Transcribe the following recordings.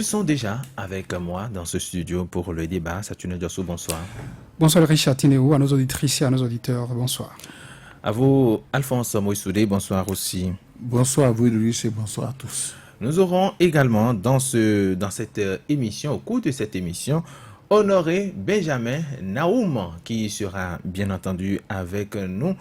Ils sont déjà avec moi dans ce studio pour le débat. Saturne Diosso, bonsoir. Bonsoir Richard Tinéo, à nos auditrices et à nos auditeurs, bonsoir. À vous, Alphonse Moïsoudé, bonsoir aussi. Bonsoir à vous, Louis, et bonsoir à tous. Nous aurons également dans cette émission, au cours de cette émission, Honoré Benjamin Naoum, qui sera bien entendu avec nous.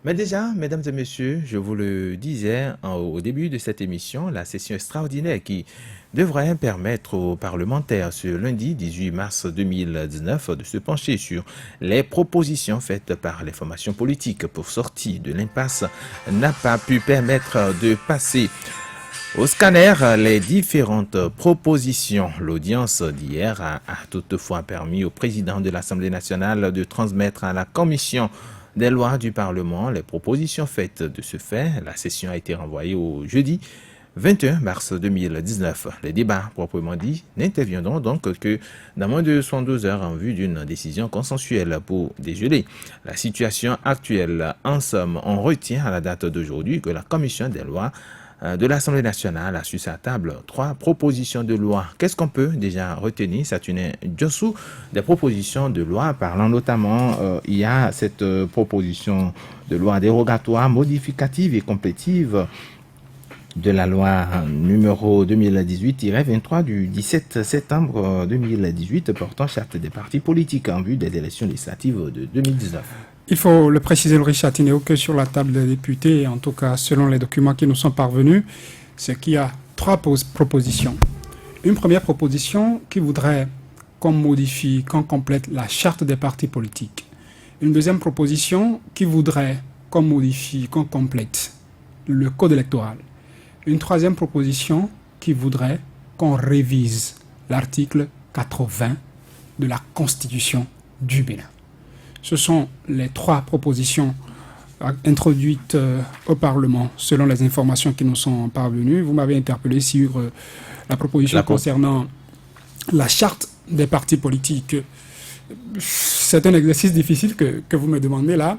Mais déjà, mesdames et messieurs, je vous le disais au début de cette émission, la session extraordinaire qui devrait permettre aux parlementaires ce lundi 18 mars 2019 de se pencher sur les propositions faites par les formations politiques pour sortir de l'impasse n'a pas pu permettre de passer au scanner les différentes propositions. L'audience d'hier a toutefois permis au président de l'Assemblée nationale de transmettre à la commission des lois du Parlement les propositions faites. De ce fait, la session a été renvoyée au jeudi 21 mars 2019. Les débats proprement dit n'interviendront donc que dans moins de 72 heures en vue d'une décision consensuelle pour dégeler la situation actuelle. En somme, on retient à la date d'aujourd'hui que la commission des lois de l'Assemblée nationale a sur sa table 3 propositions de loi. Qu'est-ce qu'on peut déjà retenir, Saturne Diosso, des propositions de loi, parlant notamment, il y a cette proposition de loi dérogatoire, modificative et complétive de la loi numéro 2018-23 du 17 septembre 2018 portant charte des partis politiques en vue des élections législatives de 2019. Il faut le préciser, le Richard Tinéo, que sur la table des députés, en tout cas selon les documents qui nous sont parvenus, c'est qu'il y a 3 propositions. Une première proposition qui voudrait qu'on modifie, qu'on complète la charte des partis politiques. Une deuxième proposition qui voudrait qu'on modifie, qu'on complète le code électoral. Une troisième proposition qui voudrait qu'on révise l'article 80 de la Constitution du Bénin. Ce sont les 3 propositions introduites au Parlement selon les informations qui nous sont parvenues. Vous m'avez interpellé sur la proposition concernant la charte des partis politiques. C'est un exercice difficile que vous me demandez là.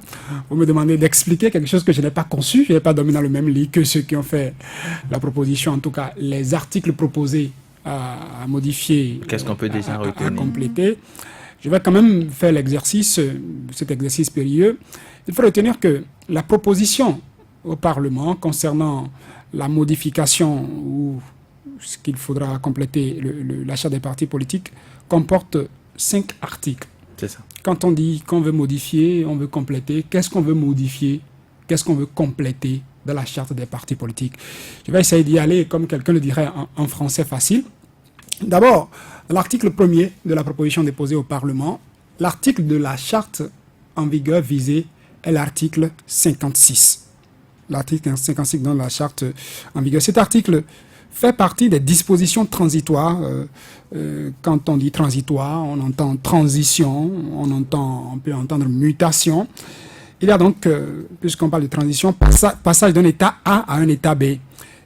Vous me demandez d'expliquer quelque chose que je n'ai pas conçu. Je n'ai pas dormi dans le même lit que ceux qui ont fait la proposition. En tout cas, les articles proposés à modifier, qu'est-ce qu'on peut déjà retenir, à compléter. Je vais quand même faire l'exercice, cet exercice périlleux. Il faut retenir que la proposition au Parlement concernant la modification ou ce qu'il faudra compléter la charte des partis politiques comporte 5 articles. C'est ça. Quand on dit qu'on veut modifier, on veut compléter, qu'est-ce qu'on veut modifier, qu'est-ce qu'on veut compléter dans la charte des partis politiques? Je vais essayer d'y aller comme quelqu'un le dirait en français facile. D'abord, l'article 1er de la proposition déposée au Parlement, l'article de la charte en vigueur visé est l'article 56. L'article 56 dans la charte en vigueur. Cet article fait partie des dispositions transitoires. Quand on dit transitoire, on entend transition, on peut entendre mutation. Il y a donc, puisqu'on parle de transition, passage d'un état A à un état B.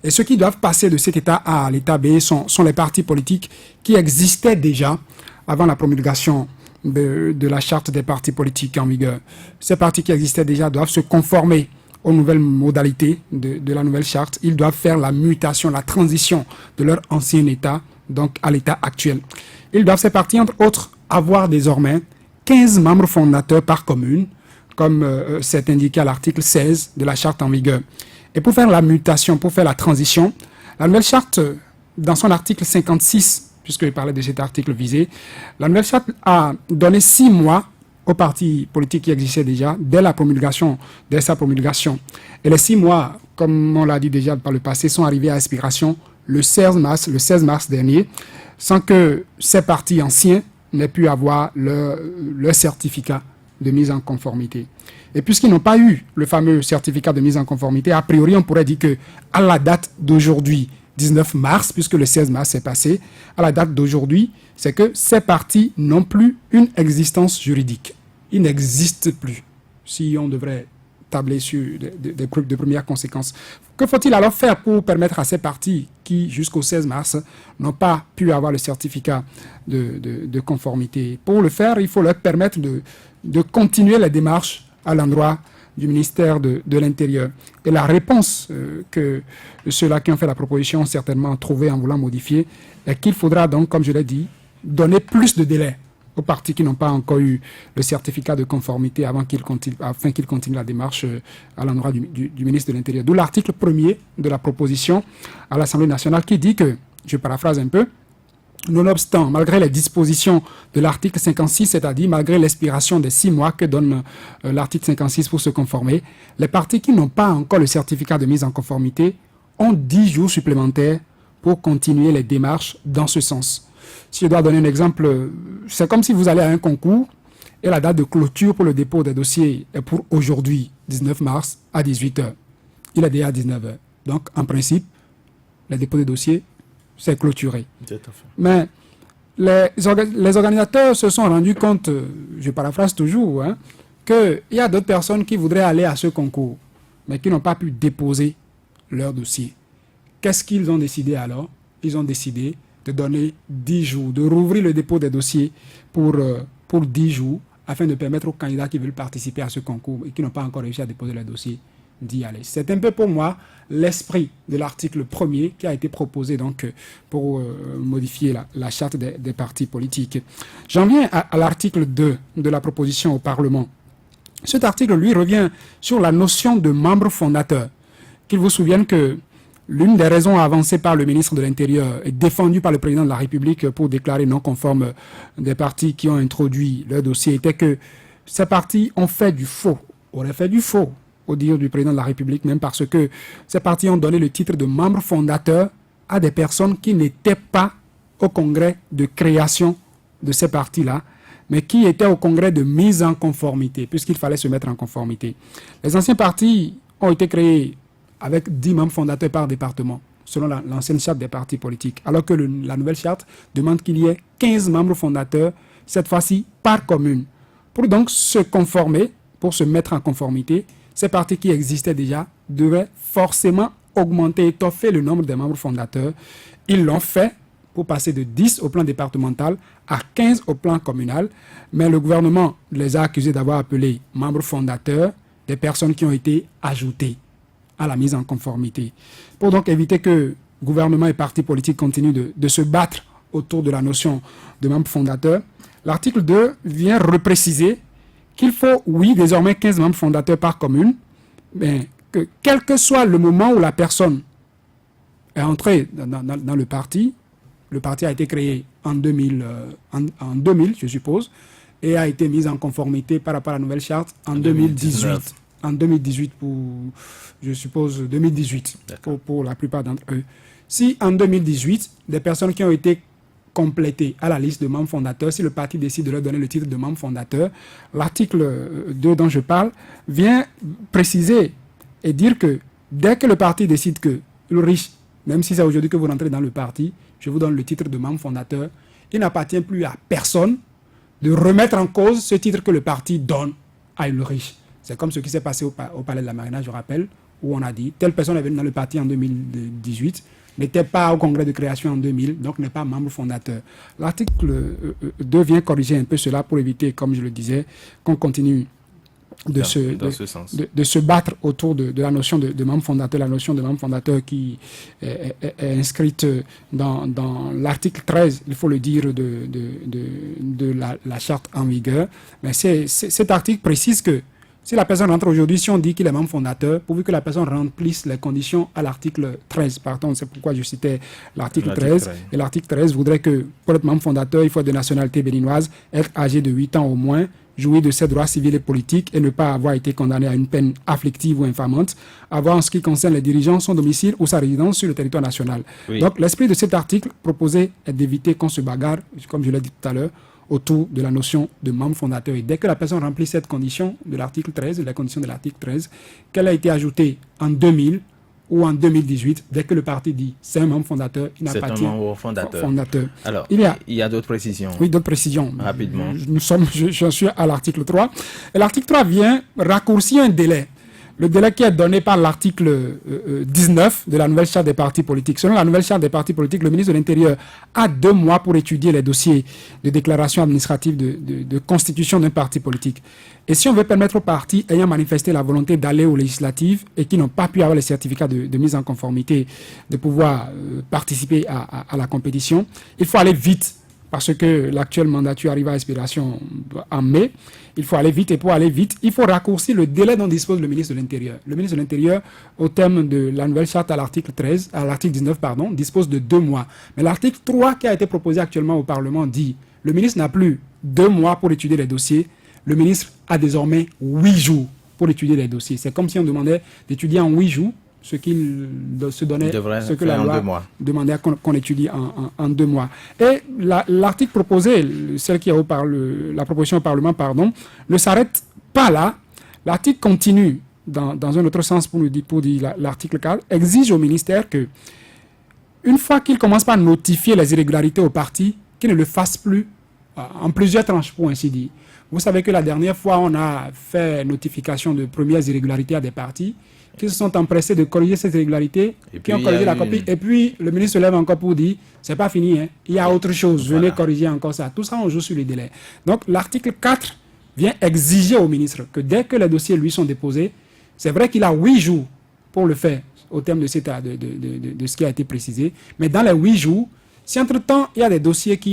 Et ceux qui doivent passer de cet état A à l'état B sont les partis politiques qui existaient déjà avant la promulgation de la charte des partis politiques en vigueur. Ces partis qui existaient déjà doivent se conformer aux nouvelles modalités de la nouvelle charte. Ils doivent faire la mutation, la transition de leur ancien état, donc à l'état actuel. Ils doivent, ces partis, entre autres, avoir désormais 15 membres fondateurs par commune, comme c'est indiqué à l'article 16 de la charte en vigueur. Et pour faire la mutation, pour faire la transition, la nouvelle charte, dans son article 56, puisque je parlais de cet article visé, la nouvelle charte a donné 6 mois aux partis politiques qui existaient déjà dès sa promulgation. Et les 6 mois, comme on l'a dit déjà par le passé, sont arrivés à expiration le 16 mars dernier, sans que ces partis anciens n'aient pu avoir leur certificat de mise en conformité. Et puisqu'ils n'ont pas eu le fameux certificat de mise en conformité, a priori, on pourrait dire que à la date d'aujourd'hui, 19 mars, puisque le 16 mars est passé, à la date d'aujourd'hui, c'est que ces partis n'ont plus une existence juridique. Ils n'existent plus. Si on devrait tabler sur des preuves de première conséquence. Que faut-il alors faire pour permettre à ces partis qui, jusqu'au 16 mars, n'ont pas pu avoir le certificat de conformité? Pour le faire, il faut leur permettre de continuer les démarches à l'endroit du ministère de l'Intérieur. Et la réponse que ceux-là qui ont fait la proposition ont certainement trouvé en voulant modifier est qu'il faudra donc, comme je l'ai dit, donner plus de délai aux partis qui n'ont pas encore eu le certificat de conformité afin qu'ils continuent la démarche à l'endroit du ministre de l'Intérieur. D'où l'article 1er de la proposition à l'Assemblée nationale qui dit que, je paraphrase un peu, nonobstant, malgré les dispositions de l'article 56, c'est-à-dire malgré l'expiration des 6 mois que donne l'article 56 pour se conformer, les partis qui n'ont pas encore le certificat de mise en conformité ont 10 jours supplémentaires pour continuer les démarches dans ce sens. Si je dois donner un exemple, c'est comme si vous allez à un concours et la date de clôture pour le dépôt des dossiers est pour aujourd'hui, 19 mars, à 18h. Il est déjà à 19h. Donc, en principe, le dépôt des dossiers, c'est clôturé. Mais les organisateurs se sont rendus compte, je paraphrase toujours, qu'il y a d'autres personnes qui voudraient aller à ce concours, mais qui n'ont pas pu déposer leur dossier. Qu'est-ce qu'ils ont décidé alors? Ils ont décidé de donner 10 jours, de rouvrir le dépôt des dossiers pour 10 jours, afin de permettre aux candidats qui veulent participer à ce concours et qui n'ont pas encore réussi à déposer leur dossier d'y aller. C'est un peu pour moi l'esprit de l'article 1er qui a été proposé donc pour modifier la charte des partis politiques. J'en viens à l'article 2 de la proposition au Parlement. Cet article, lui, revient sur la notion de membre fondateur. Qu'il vous souvienne que l'une des raisons avancées par le ministre de l'Intérieur et défendue par le président de la République pour déclarer non conforme des partis qui ont introduit leur dossier était que ces partis ont fait du faux, auraient fait du faux, au dire du président de la République, même parce que ces partis ont donné le titre de membre fondateur à des personnes qui n'étaient pas au congrès de création de ces partis-là, mais qui étaient au congrès de mise en conformité, puisqu'il fallait se mettre en conformité. Les anciens partis ont été créés avec 10 membres fondateurs par département, selon l'ancienne charte des partis politiques, alors que la nouvelle charte demande qu'il y ait 15 membres fondateurs, cette fois-ci par commune. Pour donc se conformer, pour se mettre en conformité, ces partis qui existaient déjà devaient forcément augmenter, étoffer le nombre des membres fondateurs. Ils l'ont fait pour passer de 10 au plan départemental à 15 au plan communal, mais le gouvernement les a accusés d'avoir appelé membres fondateurs des personnes qui ont été ajoutées à la mise en conformité. Pour donc éviter que gouvernement et partis politiques continuent de se battre autour de la notion de membre fondateur, l'article 2 vient repréciser qu'il faut, oui, désormais 15 membres fondateurs par commune, mais que quel que soit le moment où la personne est entrée dans le parti a été créé en 2000, je suppose, et a été mis en conformité par rapport à la nouvelle charte en 2018. En 2018 je suppose 2018 pour la plupart d'entre eux. Si en 2018, des personnes qui ont été complétées à la liste de membres fondateurs, si le parti décide de leur donner le titre de membre fondateur, l'article 2 dont je parle vient préciser et dire que dès que le parti décide que le riche, même si c'est aujourd'hui que vous rentrez dans le parti, je vous donne le titre de membre fondateur, il n'appartient plus à personne de remettre en cause ce titre que le parti donne à une riche. C'est comme ce qui s'est passé au Palais de la Marina, je rappelle, où on a dit, telle personne est venue dans le parti en 2018, n'était pas au congrès de création en 2000, donc n'est pas membre fondateur. L'article 2 vient corriger un peu cela pour éviter, comme je le disais, qu'on continue de se battre autour de la notion de membre fondateur, la notion de membre fondateur qui est inscrite dans l'article 13, il faut le dire, de la charte en vigueur. Mais cet article précise que si la personne rentre aujourd'hui, si on dit qu'il est membre fondateur, pourvu que la personne remplisse les conditions à l'article 13. Pardon, c'est pourquoi je citais l'article 13. Et l'article 13 voudrait que, pour être membre fondateur, il faut être de nationalité béninoise, être âgé de 8 ans au moins, jouir de ses droits civils et politiques et ne pas avoir été condamné à une peine afflictive ou infamante, avoir en ce qui concerne les dirigeants son domicile ou sa résidence sur le territoire national. Oui. Donc l'esprit de cet article proposé est d'éviter qu'on se bagarre, comme je l'ai dit tout à l'heure, autour de la notion de membre fondateur. Et dès que la personne remplit cette condition de l'article 13, la condition de l'article 13, qu'elle a été ajoutée en 2000 ou en 2018, dès que le parti dit c'est un membre fondateur, il n'appartient c'est un membre fondateur. Alors, il y a d'autres précisions. Oui, d'autres précisions. Rapidement. Je suis à l'article 3. Et l'article 3 vient raccourcir un délai. le délai qui est donné par l'article 19 de la nouvelle charte des partis politiques. Selon la nouvelle charte des partis politiques, le ministre de l'Intérieur a 2 mois pour étudier les dossiers de déclaration administrative de constitution d'un parti politique. Et si on veut permettre aux partis ayant manifesté la volonté d'aller aux législatives et qui n'ont pas pu avoir les certificats de mise en conformité de pouvoir participer à la compétition, il faut aller vite. Parce que l'actuelle mandature arrive à expiration en mai, il faut aller vite et pour aller vite, il faut raccourcir le délai dont dispose le ministre de l'Intérieur. Le ministre de l'Intérieur, au terme de la nouvelle charte à l'article 19, dispose de 2 mois. Mais l'article 3 qui a été proposé actuellement au Parlement dit le ministre n'a plus 2 mois pour étudier les dossiers, le ministre a désormais 8 jours pour étudier les dossiers. C'est comme si on demandait d'étudier en 8 jours ce qu'il se donnait, ce que la loi demandait qu'on étudie en 2 mois. Et l'article proposé, celle qui est la proposition au Parlement, ne s'arrête pas là. L'article continue dans un autre sens pour dire l'article 4, exige au ministère que, une fois qu'il commence par notifier les irrégularités au parti, qu'il ne le fasse plus en plusieurs tranches, pour ainsi dire. Vous savez que la dernière fois, on a fait notification de premières irrégularités à des partis qui se sont empressés de corriger ces irrégularités, qui ont corrigé la copie, et puis le ministre se lève encore pour dire c'est pas fini, hein, il y a autre chose, venez corriger encore ça. Tout ça, on joue sur les délais. Donc l'article 4 vient exiger au ministre que dès que les dossiers lui sont déposés, c'est vrai qu'il a 8 jours pour le faire, au terme de ce qui a été précisé, mais dans les 8 jours, si entre-temps il y a des dossiers il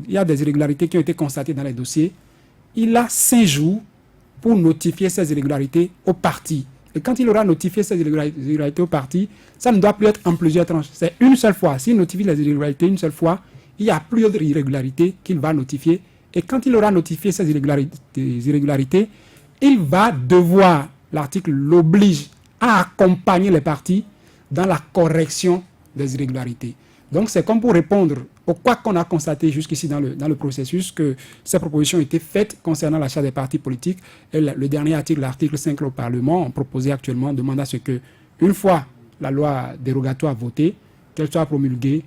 y a des irrégularités qui ont été constatées dans les dossiers, il a 5 jours pour notifier ces irrégularités au parti. Et quand il aura notifié ces irrégularités au parti, ça ne doit plus être en plusieurs tranches. C'est une seule fois. S'il notifie les irrégularités une seule fois, il n'y a plus d'autres irrégularités qu'il va notifier. Et quand il aura notifié ces irrégularités, il va devoir, l'article l'oblige à accompagner les partis dans la correction des irrégularités. Donc c'est comme pour répondre au quoi qu'on a constaté jusqu'ici dans le processus, que ces propositions ont été faites concernant l'achat des partis politiques. Et le dernier article, l'article 5 au Parlement, proposé actuellement, demande à ce que, une fois la loi dérogatoire votée, qu'elle soit promulguée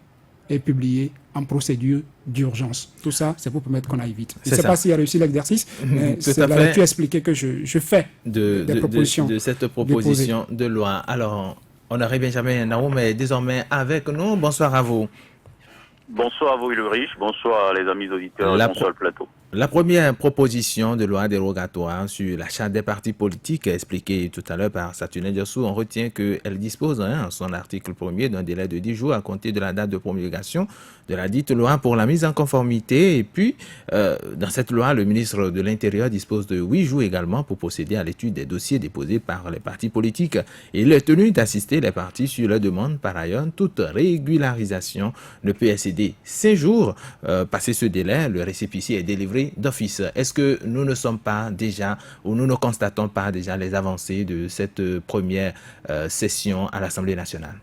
et publiée en procédure d'urgence. Tout ça, c'est pour permettre qu'on aille vite. Je ne sais pas s'il a réussi l'exercice, mais c'est la lecture expliquée que je fais des propositions de cette proposition de loi. Alors, Honoré Benjamin Naoum est désormais avec nous. Bonsoir à vous. Bonsoir à vous, Ulrich. Bonsoir les amis auditeurs. Bonsoir le plateau. La première proposition de loi dérogatoire sur la charte des partis politiques expliquée tout à l'heure par Saturnin Diassou, on retient qu'elle dispose en son article 1er d'un délai de 10 jours à compter de la date de promulgation de la dite loi pour la mise en conformité. Et puis, dans cette loi, le ministre de l'Intérieur dispose de 8 jours également pour procéder à l'étude des dossiers déposés par les partis politiques. Et il est tenu d'assister les partis sur leur demande. Par ailleurs, toute régularisation ne peut excéder 5 jours. Passé ce délai, le récépissé est délivré d'office. Est-ce que nous ne sommes pas déjà, ou nous ne constatons pas déjà les avancées de cette première session à l'Assemblée nationale?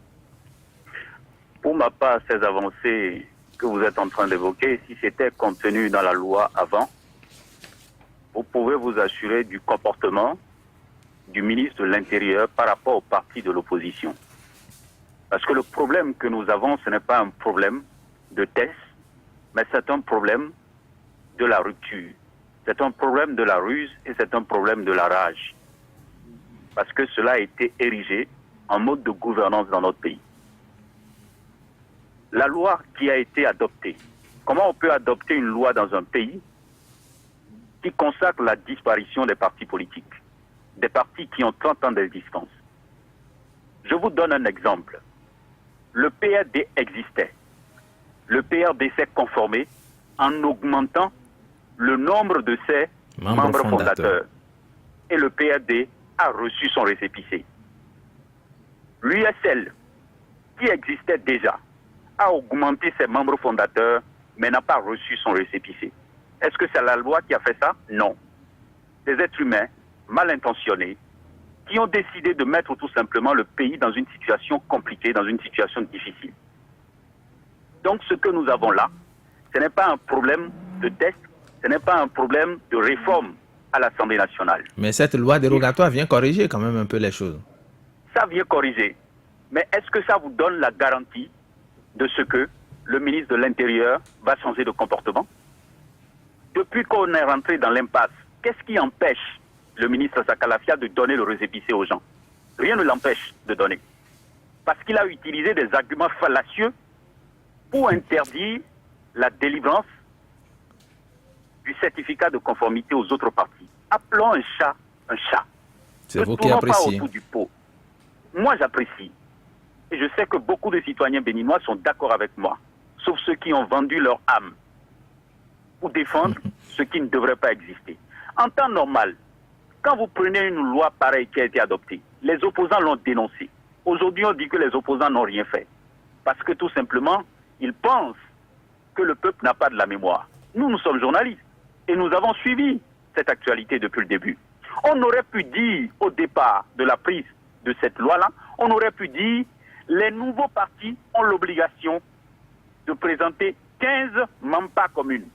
Pour ma part, ces avancées que vous êtes en train d'évoquer, si c'était contenu dans la loi avant, vous pouvez vous assurer du comportement du ministre de l'Intérieur par rapport aux partis de l'opposition. Parce que le problème que nous avons, ce n'est pas un problème de test, mais c'est un problème de la rupture. C'est un problème de la ruse et c'est un problème de la rage. Parce que cela a été érigé en mode de gouvernance dans notre pays. La loi qui a été adoptée, comment on peut adopter une loi dans un pays qui consacre la disparition des partis politiques, des partis qui ont 30 ans d'existence? Je vous donne un exemple. Le PRD existait. Le PRD s'est conformé en augmentant le nombre de ses membres fondateurs. Et le PRD a reçu son récépissé. L'USL, qui existait déjà, a augmenté ses membres fondateurs, mais n'a pas reçu son récépissé. Est-ce que c'est la loi qui a fait ça? Non. Des êtres humains mal intentionnés qui ont décidé de mettre tout simplement le pays dans une situation compliquée, dans une situation difficile. Donc ce que nous avons là, ce n'est pas un problème de test, ce n'est pas un problème de réforme à l'Assemblée nationale. Mais cette loi dérogatoire vient corriger quand même un peu les choses. Ça vient corriger. Mais est-ce que ça vous donne la garantie de ce que le ministre de l'Intérieur va changer de comportement? Depuis qu'on est rentré dans l'impasse, qu'est-ce qui empêche le ministre Sakalafia, de donner le récépissé aux gens. Rien ne l'empêche de donner. Parce qu'il a utilisé des arguments fallacieux pour interdire la délivrance du certificat de conformité aux autres partis. Appelons un chat un chat. C'est vous qui appréciez. Pas autour du pot. Moi, j'apprécie. Et je sais que beaucoup de citoyens béninois sont d'accord avec moi, sauf ceux qui ont vendu leur âme pour défendre ce qui ne devrait pas exister. En temps normal, quand vous prenez une loi pareille qui a été adoptée, les opposants l'ont dénoncée. Aujourd'hui, on dit que les opposants n'ont rien fait. Parce que tout simplement, ils pensent que le peuple n'a pas de la mémoire. Nous sommes journalistes et nous avons suivi cette actualité depuis le début. On aurait pu dire au départ de la prise de cette loi-là, on aurait pu dire les nouveaux partis ont l'obligation de présenter 15 MAMPA communes.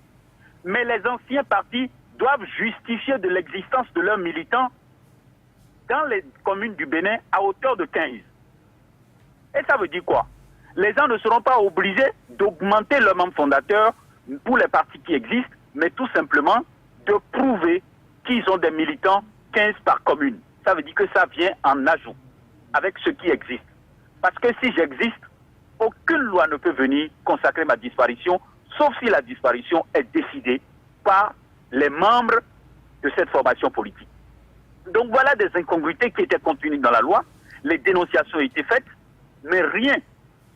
Mais les anciens partis doivent justifier de l'existence de leurs militants dans les communes du Bénin à hauteur de 15. Et ça veut dire quoi? Les gens ne seront pas obligés d'augmenter leur membre fondateur pour les partis qui existent, mais tout simplement de prouver qu'ils ont des militants 15 par commune. Ça veut dire que ça vient en ajout avec ce qui existe. Parce que si j'existe, aucune loi ne peut venir consacrer ma disparition, sauf si la disparition est décidée par les membres de cette formation politique. Donc voilà des incongruités qui étaient contenues dans la loi. Les dénonciations ont été faites, mais rien.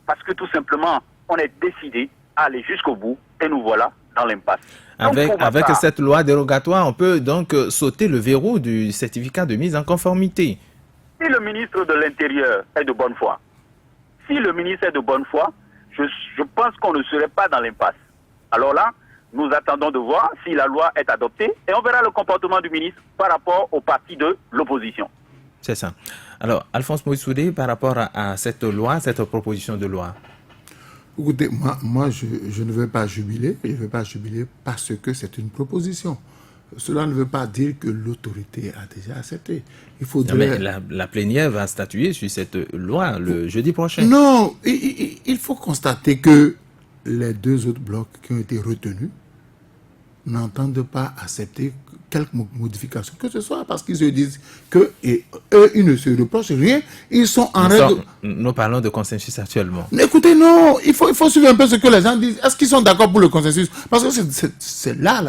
Parce que tout simplement, on est décidé à aller jusqu'au bout et nous voilà dans l'impasse. Avec cette loi dérogatoire, on peut donc sauter le verrou du certificat de mise en conformité. Si le ministre de l'Intérieur est de bonne foi, si le ministre est de bonne foi, je pense qu'on ne serait pas dans l'impasse. Alors là, nous attendons de voir si la loi est adoptée et on verra le comportement du ministre par rapport au parti de l'opposition. C'est ça. Alors, Alphonse Moïsoudé, par rapport à cette loi, cette proposition de loi. Écoutez, moi je ne veux pas jubiler. Je ne veux pas jubiler parce que c'est une proposition. Cela ne veut pas dire que l'autorité a déjà accepté. Il faudrait... Non, mais la plénière va statuer sur cette loi le jeudi prochain. Non, il faut constater que les deux autres blocs qui ont été retenus n'entendent pas accepter quelques modifications que ce soit, parce qu'ils se disent que eux, ils ne se reprochent rien, ils sont en règle. Nous parlons de consensus actuellement. Écoutez, non, il faut suivre un peu ce que les gens disent. Est-ce qu'ils sont d'accord pour le consensus? Parce que c'est là,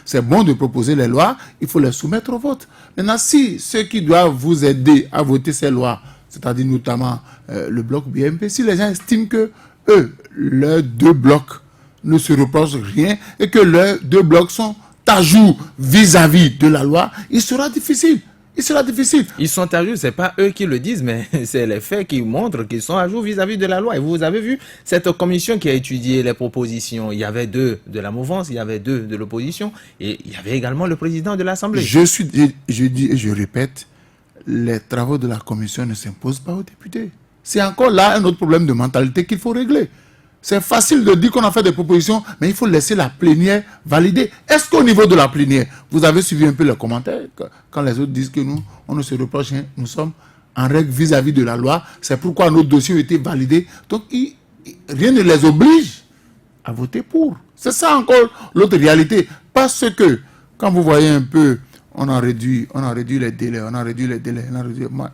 c'est bon de proposer les lois, il faut les soumettre au vote. Maintenant, si ceux qui doivent vous aider à voter ces lois, c'est-à-dire notamment le bloc BMP, si les gens estiment que eux, leurs deux blocs ne se reprochent rien et que leurs deux blocs sont à jour vis-à-vis de la loi, il sera difficile. Il sera difficile. Ils sont à jour, ce n'est pas eux qui le disent, mais c'est les faits qui montrent qu'ils sont à jour vis-à-vis de la loi. Et vous avez vu cette commission qui a étudié les propositions. Il y avait deux de la mouvance, il y avait deux de l'opposition, et il y avait également le président de l'Assemblée. Je dis et je répète, les travaux de la commission ne s'imposent pas aux députés. C'est encore là un autre problème de mentalité qu'il faut régler. C'est facile de dire qu'on a fait des propositions, mais il faut laisser la plénière valider. Est-ce qu'au niveau de la plénière, vous avez suivi un peu les commentaires quand les autres disent que nous, on ne se reproche rien, nous sommes en règle vis-à-vis de la loi, c'est pourquoi nos dossiers ont été validés. Donc, rien ne les oblige à voter pour. C'est ça encore l'autre réalité. Parce que, quand vous voyez un peu, on a réduit les délais, Moi,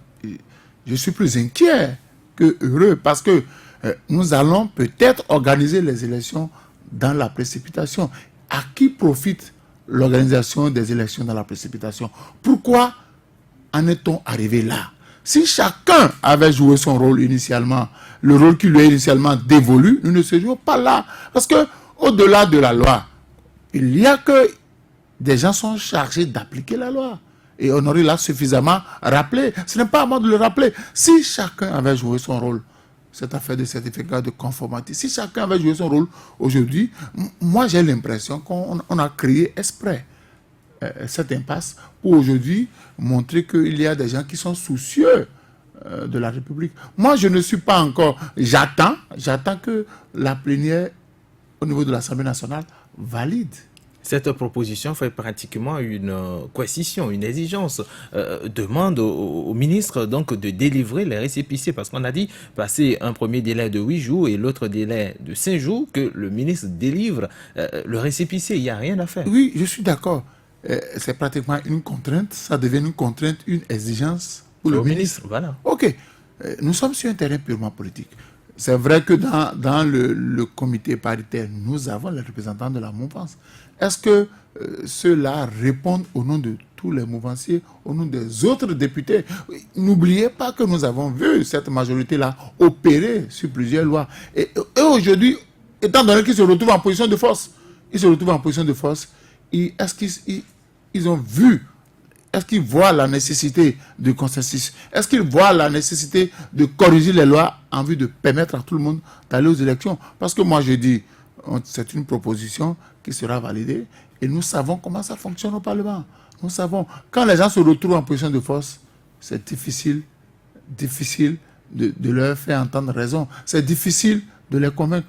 je suis plus inquiet que heureux, parce que nous allons peut-être organiser les élections dans la précipitation. À qui profite l'organisation des élections dans la précipitation? Pourquoi en est-on arrivé là? Si chacun avait joué son rôle initialement, le rôle qui lui est initialement dévolu, nous ne serions pas là. Parce que au-delà de la loi, il y a que des gens sont chargés d'appliquer la loi. Et on aurait là suffisamment rappelé. Ce n'est pas à moi de le rappeler. Si chacun avait joué son rôle, cette affaire de certificat de conformité, si chacun avait joué son rôle aujourd'hui, moi j'ai l'impression qu'on a créé exprès cette impasse pour aujourd'hui montrer qu'il y a des gens qui sont soucieux de la République. Moi je ne suis pas encore... J'attends que la plénière au niveau de l'Assemblée nationale valide. Cette proposition fait pratiquement une coercition, une exigence. Demande au ministre donc de délivrer les récépissés, parce qu'on a dit passer un premier délai de 8 jours et l'autre délai de 5 jours, que le ministre délivre le récépissé. Il n'y a rien à faire. Oui, je suis d'accord. c'est pratiquement une contrainte, ça devient une contrainte, une exigence pour le Au ministre. Voilà. Ok, nous sommes sur un terrain purement politique. C'est vrai que dans le comité paritaire, nous avons les représentants de la mouvance. Est-ce que ceux-là répondent au nom de tous les mouvanciers, au nom des autres députés? N'oubliez pas que nous avons vu cette majorité-là opérer sur plusieurs lois. Et aujourd'hui, étant donné qu'ils se retrouvent en position de force, est-ce qu'ils ont vu, est-ce qu'ils voient la nécessité de consensus? Est-ce qu'ils voient la nécessité de corriger les lois en vue de permettre à tout le monde d'aller aux élections? Parce que moi je dis, c'est une proposition qui sera validée et nous savons comment ça fonctionne au Parlement. Nous savons, quand les gens se retrouvent en position de force, c'est difficile de leur faire entendre raison. C'est difficile de les convaincre.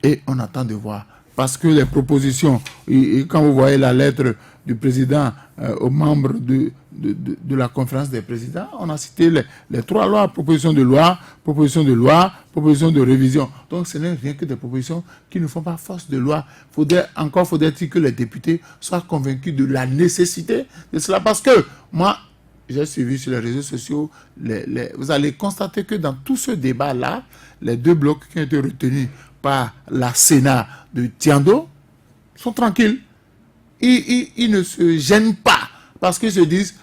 Et on attend de voir. Parce que les propositions, et quand vous voyez la lettre du président aux membres de la conférence des présidents, on a cité les 3 lois, proposition de loi, proposition de révision. Donc ce n'est rien que des propositions qui ne font pas force de loi. Faudrait-il que les députés soient convaincus de la nécessité de cela. Parce que moi, j'ai suivi sur les réseaux sociaux, vous allez constater que dans tout ce débat-là, les 2 blocs qui ont été retenus par la Sénat de Tiando sont tranquilles. Ils ne se gênent pas parce qu'ils se disent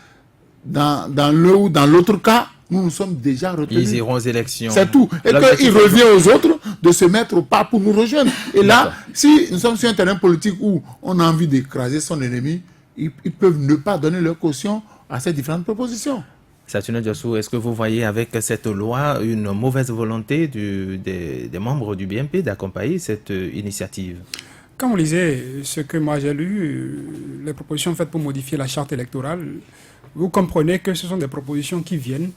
dans l'un ou dans l'autre cas, nous sommes déjà retenus. Ils iront aux élections. C'est tout. Et qu'il revient aux autres de se mettre au pas pour nous rejoindre. Et là, si nous sommes sur un terrain politique où on a envie d'écraser son ennemi, ils peuvent ne pas donner leur caution à ces différentes propositions. Saturnin Diassou, est-ce que vous voyez avec cette loi une mauvaise volonté des membres du BMP d'accompagner cette initiative? Quand vous lisez ce que moi j'ai lu, les propositions faites pour modifier la charte électorale, vous comprenez que ce sont des propositions qui viennent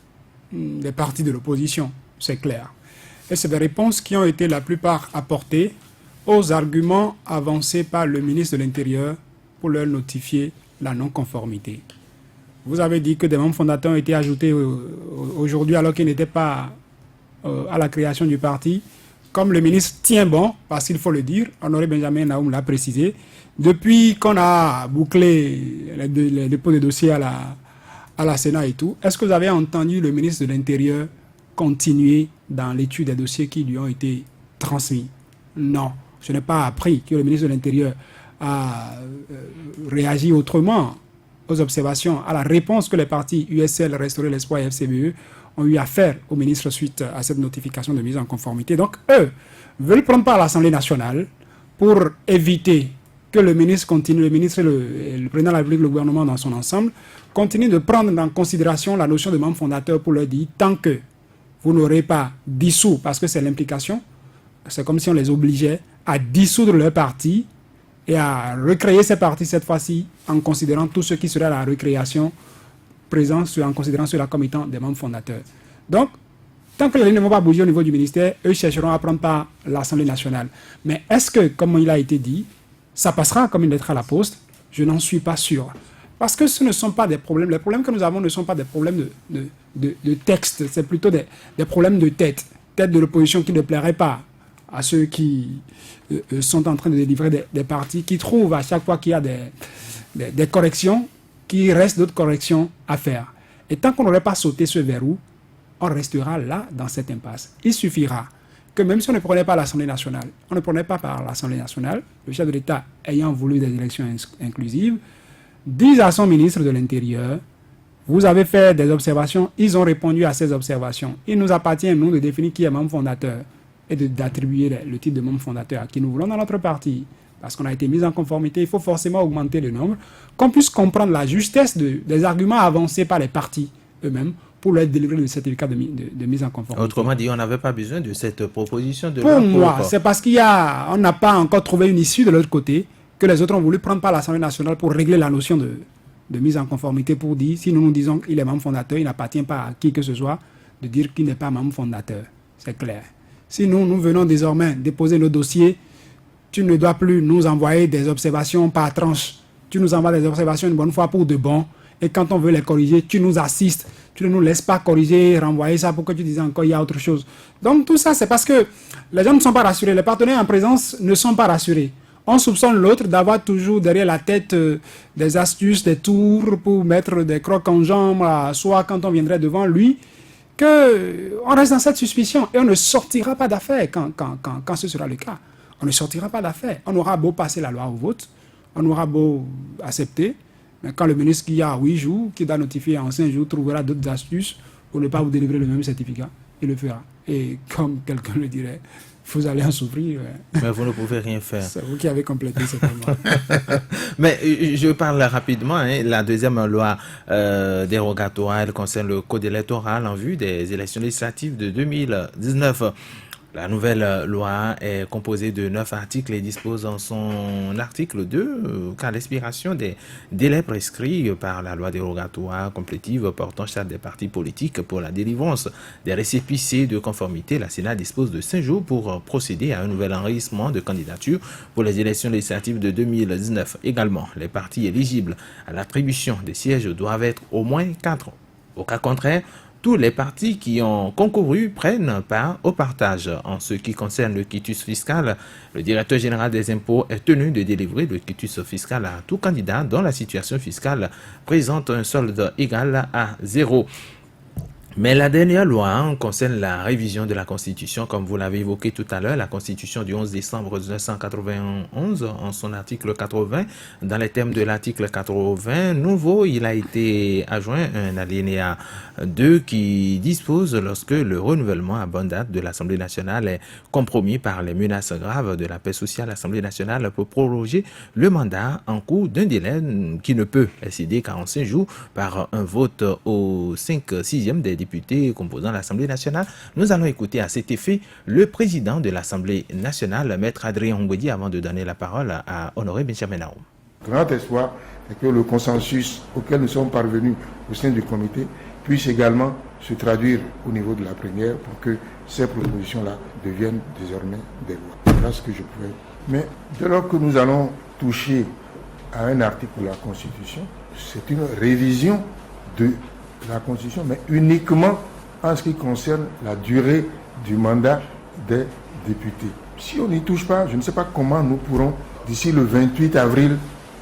des partis de l'opposition, c'est clair. Et c'est des réponses qui ont été la plupart apportées aux arguments avancés par le ministre de l'Intérieur pour leur notifier la non-conformité. Vous avez dit que des membres fondateurs ont été ajoutés aujourd'hui alors qu'ils n'étaient pas à la création du parti. Comme le ministre tient bon, parce qu'il faut le dire, Honoré Benjamin Naoum l'a précisé, depuis qu'on a bouclé les dépôts de dossiers à la Sénat et tout, est-ce que vous avez entendu le ministre de l'Intérieur continuer dans l'étude des dossiers qui lui ont été transmis? Non, je n'ai pas appris que le ministre de l'Intérieur a réagi autrement aux observations, à la réponse que les partis USL, Restaurer l'Espoir et FCBE ont eu à faire au ministre suite à cette notification de mise en conformité. Donc, eux veulent prendre part à l'Assemblée nationale pour éviter que le ministre continue, le ministre et le président de la République, le gouvernement dans son ensemble, continue de prendre en considération la notion de membre fondateur pour leur dire, tant que vous n'aurez pas dissous, parce que c'est l'implication, c'est comme si on les obligeait à dissoudre leur parti et à recréer ces partis cette fois-ci en considérant tout ce qui serait la recréation présent, en considérant cela comme étant des membres fondateurs. Donc, tant que les lignes ne vont pas bouger au niveau du ministère, eux chercheront à prendre part à l'Assemblée nationale. Mais est-ce que, comme il a été dit, ça passera comme une lettre à la poste? Je n'en suis pas sûr. Parce que ce ne sont pas des problèmes. Les problèmes que nous avons ne sont pas des problèmes de texte, c'est plutôt des problèmes de tête. Tête de l'opposition qui ne plairait pas à ceux qui sont en train de délivrer des partis, qui trouvent à chaque fois qu'il y a des corrections, qu'il reste d'autres corrections à faire. Et tant qu'on n'aurait pas sauté ce verrou, on restera là, dans cette impasse. Il suffira que même si on ne prenait pas l'Assemblée nationale, on ne prenait pas par l'Assemblée nationale, le chef de l'État ayant voulu des élections inclusives, dise à son ministre de l'Intérieur, vous avez fait des observations, ils ont répondu à ces observations. Il nous appartient, nous, de définir qui est membre fondateur et d'attribuer le titre de membre fondateur à qui nous voulons dans notre parti. Parce qu'on a été mis en conformité, il faut forcément augmenter le nombre, qu'on puisse comprendre la justesse des arguments avancés par les partis eux-mêmes pour leur délivrer le certificat de mise en conformité. Autrement dit, on n'avait pas besoin de cette proposition de loi. Pour moi, pour... c'est parce on n'a pas encore trouvé une issue de l'autre côté que les autres ont voulu prendre par l'Assemblée nationale pour régler la notion de mise en conformité, pour dire, si nous disons qu'il est membre fondateur, il n'appartient pas à qui que ce soit de dire qu'il n'est pas membre fondateur. C'est clair. Si nous venons désormais déposer nos dossiers, tu ne dois plus nous envoyer des observations par tranche. Tu nous envoies des observations une bonne fois pour de bon. Et quand on veut les corriger, tu nous assistes. Tu ne nous laisses pas corriger, renvoyer ça pour que tu dises encore il y a autre chose. Donc tout ça, c'est parce que les gens ne sont pas rassurés. Les partenaires en présence ne sont pas rassurés. On soupçonne l'autre d'avoir toujours derrière la tête des astuces, des tours pour mettre des crocs en jambe, soit quand on viendrait devant lui, qu'on reste dans cette suspicion et on ne sortira pas d'affaire quand ce sera le cas. On ne sortira pas d'affaire. On aura beau passer la loi au vote, on aura beau accepter, mais quand le ministre qui a 8 jours, qui doit notifier en 5 jours, trouvera d'autres astuces pour ne pas vous délivrer le même certificat, il le fera. Et comme quelqu'un le dirait, vous allez en souffrir. Mais vous ne pouvez rien faire. C'est vous qui avez complété cette loi. Mais je parle rapidement. La deuxième loi dérogatoire, elle concerne le code électoral en vue des élections législatives de 2019. La nouvelle loi est composée de 9 articles et dispose en son article 2 qu'à l'expiration des délais prescrits par la loi dérogatoire complétive portant charte des partis politiques pour la délivrance des récépissés de conformité, la Sénat dispose de 5 jours pour procéder à un nouvel enregistrement de candidature pour les élections législatives de 2019. Également, les partis éligibles à l'attribution des sièges doivent être au moins 4. Au cas contraire, tous les partis qui ont concouru prennent part au partage. En ce qui concerne le quitus fiscal, le directeur général des impôts est tenu de délivrer le quitus fiscal à tout candidat dont la situation fiscale présente un solde égal à 0. Mais la dernière loi concerne la révision de la Constitution, comme vous l'avez évoqué tout à l'heure, la Constitution du 11 décembre 1991, en son article 80. Dans les termes de l'article 80 nouveau, il a été adjoint un alinéa 2 qui dispose lorsque le renouvellement à bonne date de l'Assemblée nationale est compromis par les menaces graves de la paix sociale, l'Assemblée nationale peut proroger le mandat en cours d'un délai qui ne peut excéder 45 jours par un vote au 5/6e des députés composant l'Assemblée nationale. Nous allons écouter à cet effet le président de l'Assemblée nationale, Maître Adrien Ongwedi, avant de donner la parole à Honoré Benjamin Naoum. Grand espoir est que le consensus auquel nous sommes parvenus au sein du comité puisse également se traduire au niveau de la plénière pour que ces propositions-là deviennent désormais des lois. Voilà ce que je pouvais. Mais dès lors que nous allons toucher à un article de la Constitution, c'est une révision de la Constitution, mais uniquement en ce qui concerne la durée du mandat des députés. Si on n'y touche pas, je ne sais pas comment nous pourrons, d'ici le 28 avril,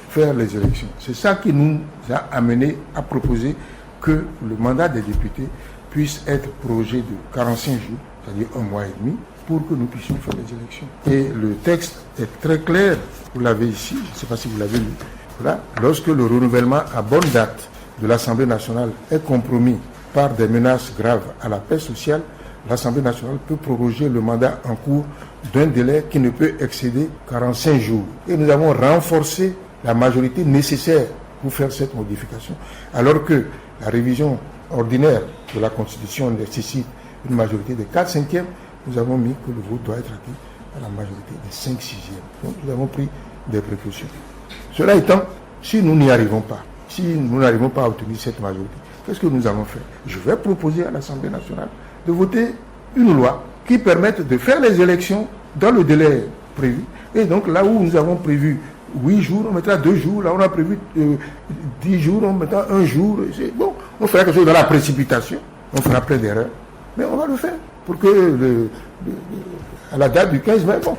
faire les élections. C'est ça qui nous a amené à proposer que le mandat des députés puisse être prorogé de 45 jours, c'est-à-dire 1 mois et demi, pour que nous puissions faire les élections. Et le texte est très clair, vous l'avez ici, je ne sais pas si vous l'avez lu. Voilà. Lorsque le renouvellement à bonne date de l'Assemblée nationale est compromis par des menaces graves à la paix sociale, l'Assemblée nationale peut proroger le mandat en cours d'un délai qui ne peut excéder 45 jours. Et nous avons renforcé la majorité nécessaire pour faire cette modification, alors que la révision ordinaire de la Constitution nécessite une majorité de 4/5e, nous avons mis que le vote doit être acquis à la majorité de 5/6e. Donc nous avons pris des précautions. Cela étant, si nous n'y arrivons pas, si nous n'arrivons pas à obtenir cette majorité, qu'est-ce que nous allons faire? Je vais proposer à l'Assemblée nationale de voter une loi qui permette de faire les élections dans le délai prévu. Et donc là où nous avons prévu 8 jours, on mettra 2 jours. Là, on a prévu 10 jours, on mettra 1 jour. Bon, on fera quelque chose dans la précipitation. On fera plein d'erreurs. Mais on va le faire pour que à la date du 15 mai, bon,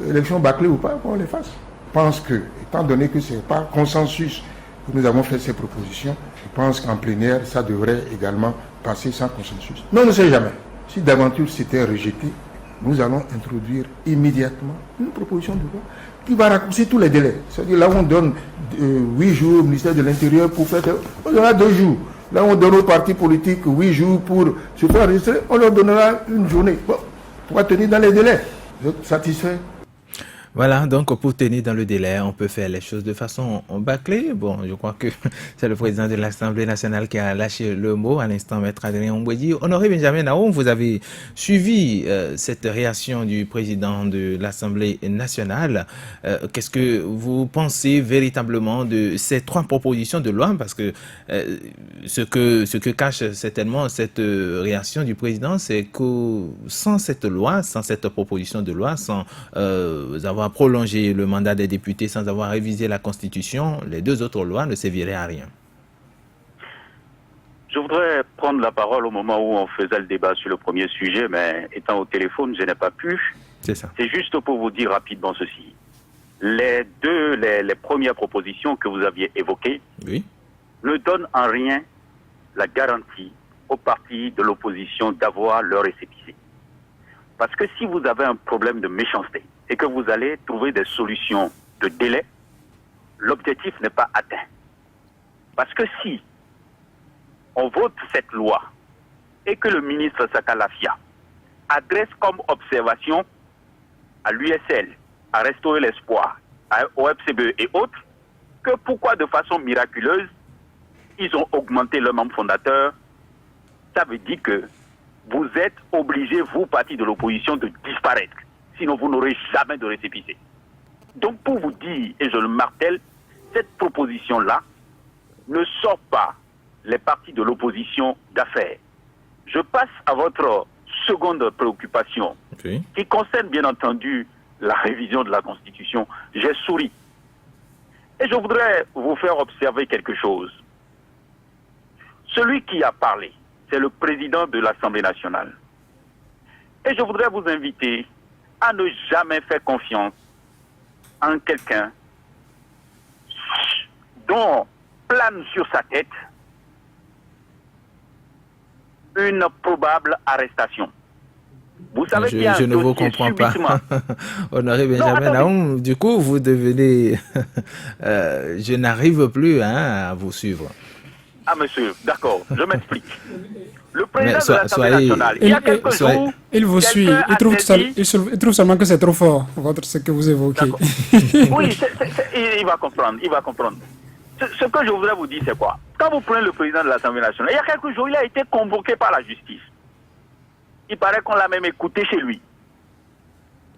élection bâclée ou pas, qu'on les fasse. Je pense que, étant donné que ce n'est pas consensus que nous avons fait ces propositions, je pense qu'en plénière, ça devrait également passer sans consensus. Mais on ne sait jamais. Si d'aventure c'était rejeté, nous allons introduire immédiatement une proposition de loi qui va raccourcir tous les délais. C'est-à-dire là où on donne 8 jours au ministère de l'Intérieur pour faire... On donnera 2 jours. Là où on donne aux partis politiques 8 jours pour se faire enregistrer, on leur donnera une journée. Bon, on va tenir dans les délais. Vous êtes satisfait? Voilà, donc pour tenir dans le délai, on peut faire les choses de façon bâclée. Bon, je crois que c'est le président de l'Assemblée nationale qui a lâché le mot à l'instant, Maître Adrien Ongwedi. Honoré Benjamin Naoum, vous avez suivi cette réaction du président de l'Assemblée nationale. Qu'est-ce que vous pensez véritablement de ces 3 propositions de loi? Parce que ce que cache certainement cette réaction du président, c'est que sans cette loi, sans cette proposition de loi, sans avoir prolongé le mandat des députés, sans avoir révisé la Constitution, les 2 autres lois ne serviraient à rien. Je voudrais prendre la parole au moment où on faisait le débat sur le premier sujet, mais étant au téléphone, je n'ai pas pu. C'est ça. C'est juste pour vous dire rapidement ceci. les premières propositions que vous aviez évoquées Oui. ne donnent en rien la garantie aux partis de l'opposition d'avoir leur récépissé. Parce que si vous avez un problème de méchanceté et que vous allez trouver des solutions de délai, l'objectif n'est pas atteint. Parce que si on vote cette loi et que le ministre Sakalafia adresse comme observation à l'USL, à Restaurer l'Espoir, au FCBE et autres, que pourquoi de façon miraculeuse, ils ont augmenté le membre fondateur, ça veut dire que vous êtes obligés, vous, partis de l'opposition, de disparaître. Sinon, vous n'aurez jamais de récépissé. Donc, pour vous dire, et je le martèle, cette proposition-là ne sort pas les partis de l'opposition d'affaires. Je passe à votre seconde préoccupation, Okay. qui concerne bien entendu la révision de la Constitution. J'ai souri. Et je voudrais vous faire observer quelque chose. Celui qui a parlé, c'est le président de l'Assemblée nationale. Et je voudrais vous inviter à ne jamais faire confiance en quelqu'un dont plane sur sa tête une probable arrestation. Vous savez qu'il y a Je un ne vous dossier comprends pas. subitement. Honoré Benjamin attendez. Naoum, du coup, vous devenez... je n'arrive plus à vous suivre. Ah, monsieur, d'accord, je m'explique. Le président Mais de l'Assemblée nationale, il y a quelques jours, Il vous suit. quelqu'un Il a trouve, saisi- il trouve seulement que c'est trop fort, ce que vous évoquez. D'accord. Oui, il va comprendre, il va comprendre. Ce que je voudrais vous dire, c'est quoi? Quand vous prenez le président de l'Assemblée nationale, il y a quelques jours, il a été convoqué par la justice. Il paraît qu'on l'a même écouté chez lui.